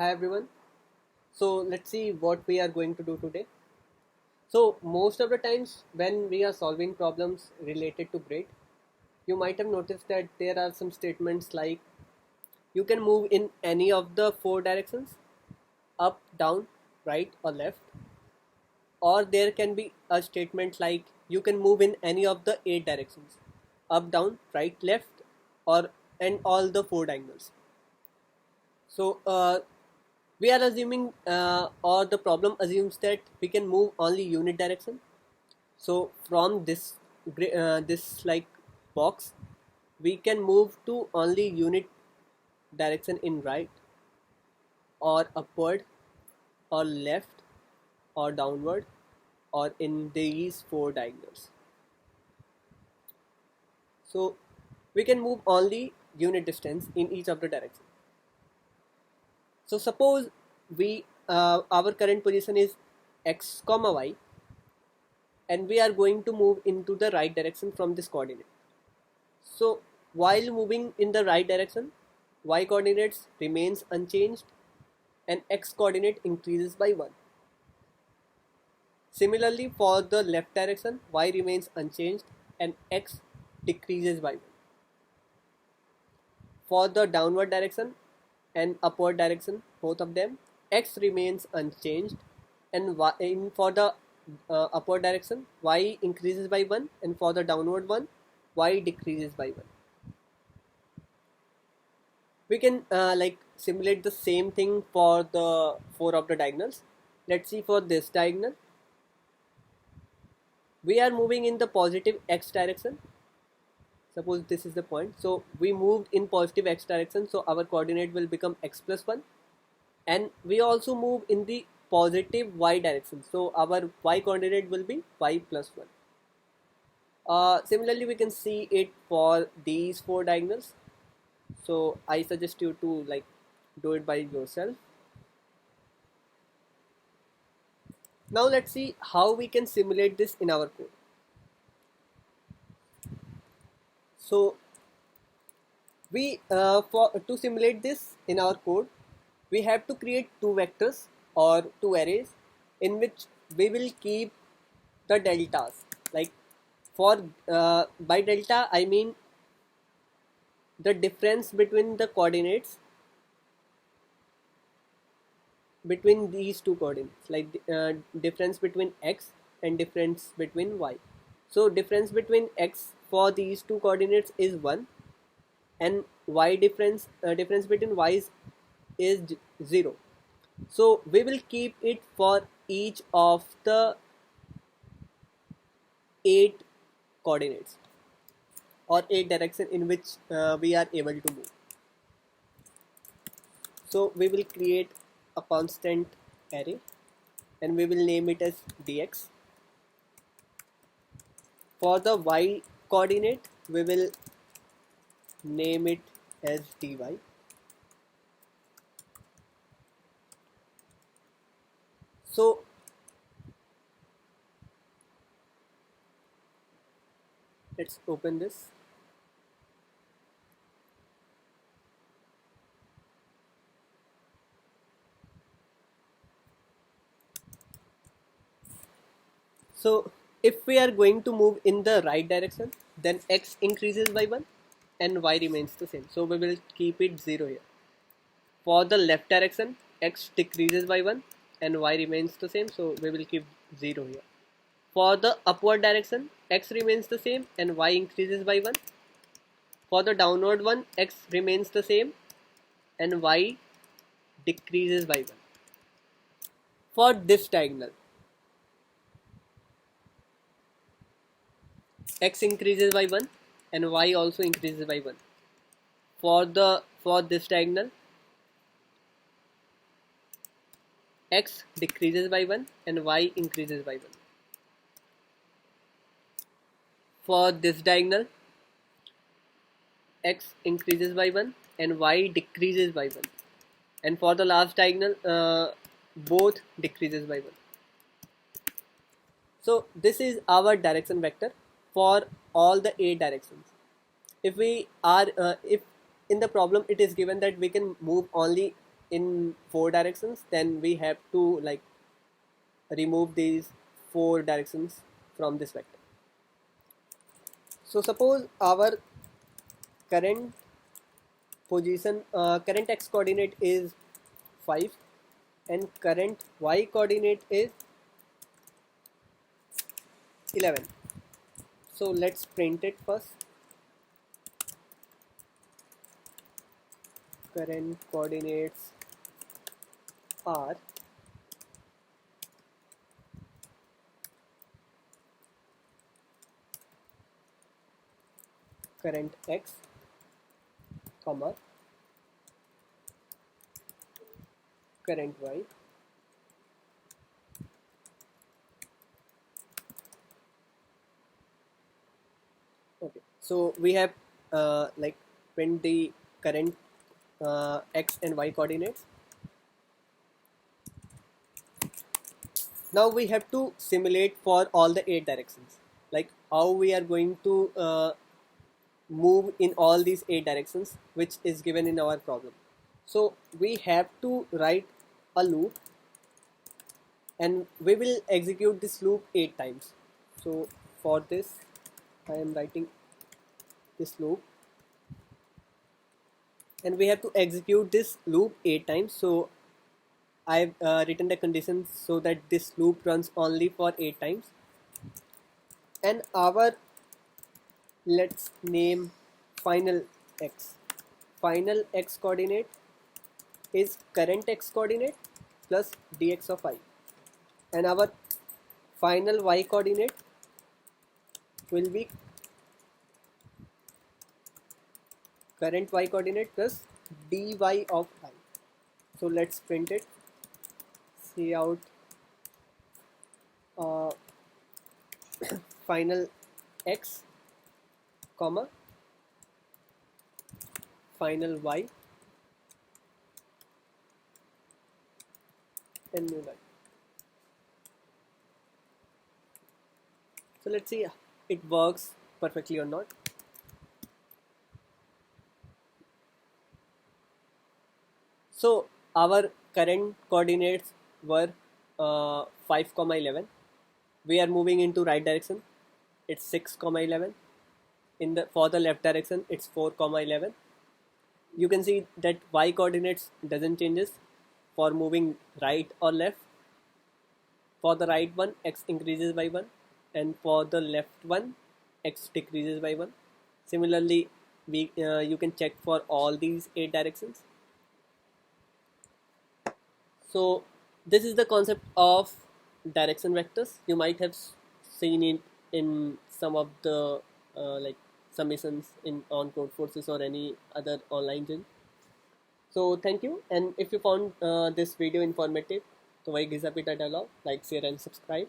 Hi everyone. So let's see what we are going to do today. So most of the times when we are solving problems related to grade, you might have noticed that there are some statements like you can move in any of the four directions, up, down, right or left, or there can be a statement like you can move in any of the eight directions, up, down, right, left, or and all the four diagonals. So we are assuming or the problem assumes that we can move only unit direction. So from this like box we can move to only unit direction in right or upward or left or downward or in these four diagonals. So we can move only unit distance in each of the direction. So suppose we our current position is x comma y, and we are going to move into the right direction from this coordinate. So while moving in the right direction, y coordinates remains unchanged and x coordinate increases by 1. Similarly, for the left direction, y remains unchanged and x decreases by 1. For the downward direction and upward direction, both of them, x remains unchanged, and for the upward direction, y increases by 1, and for the downward one, y decreases by 1. We can simulate the same thing for the four of the diagonals. Let's see for this diagonal. We are moving in the positive x direction. Suppose this is the point. So we moved in positive x direction, so our coordinate will become x plus 1. And we also move in the positive y direction, so our y coordinate will be y plus 1. Similarly, we can see it for these four diagonals. So I suggest you to do it by yourself. Now let's see how we can simulate this in our code. So we for to simulate this in our code, we have to create two vectors or two arrays in which we will keep the deltas. Like for by delta I mean the difference between the coordinates between these two coordinates, like difference between x and difference between y. So difference between x for these two coordinates is 1, and y difference between y's is 0. So we will keep it for each of the 8 coordinates or 8 direction in which we are able to move. So we will create a constant array and we will name it as dx. For the y coordinate we will name it as dy. So let's open this. So if we are going to move in the right direction, then x increases by 1 and y remains the same. So we will keep it 0 here. For the left direction, x decreases by 1 and y remains the same. So we will keep 0 here. For the upward direction, x remains the same and y increases by 1. For the downward one, x remains the same and y decreases by 1. For this diagonal, x increases by 1 and y also increases by 1. For this diagonal, x decreases by 1 and y increases by 1. For this diagonal, x increases by 1 and y decreases by 1. And for the last diagonal, both decreases by 1. So this is our direction vector for all the 8 directions. If we are if in the problem it is given that we can move only in 4 directions, then we have to like remove these 4 directions from this vector. So suppose our current position, current x coordinate is 5 and current y coordinate is 11. So let's print it first. Current coordinates are current x, comma, current y, okay. So we have like print the current x and y coordinates. Now we have to simulate for all the 8 directions, like how we are going to move in all these 8 directions which is given in our problem. So we have to write a loop and we will execute this loop 8 times. So for this I am writing this loop and we have to execute this loop 8 times. So I've written the conditions so that this loop runs only for 8 times, and our, let's name final x. Final x coordinate is current x coordinate plus dx of I, and our final y coordinate will be current y coordinate plus dy of I. So let's print it. See out uh, final x, comma, final y, and new line. So let's see it works perfectly or not. So our current coordinates were 5, 11. We are moving into right direction. It's 6, 11. In the for the left direction, it's 4, 11. You can see that y coordinates doesn't changes for moving right or left. For the right one, x increases by 1, and for the left one, x decreases by 1. Similarly, you can check for all these 8 directions. So this is the concept of direction vectors. You might have seen it in some of the like summations in on Codeforces or any other online gym. So thank you, and if you found this video informative, तो वही घिसा पीटा डालो, like, share and subscribe.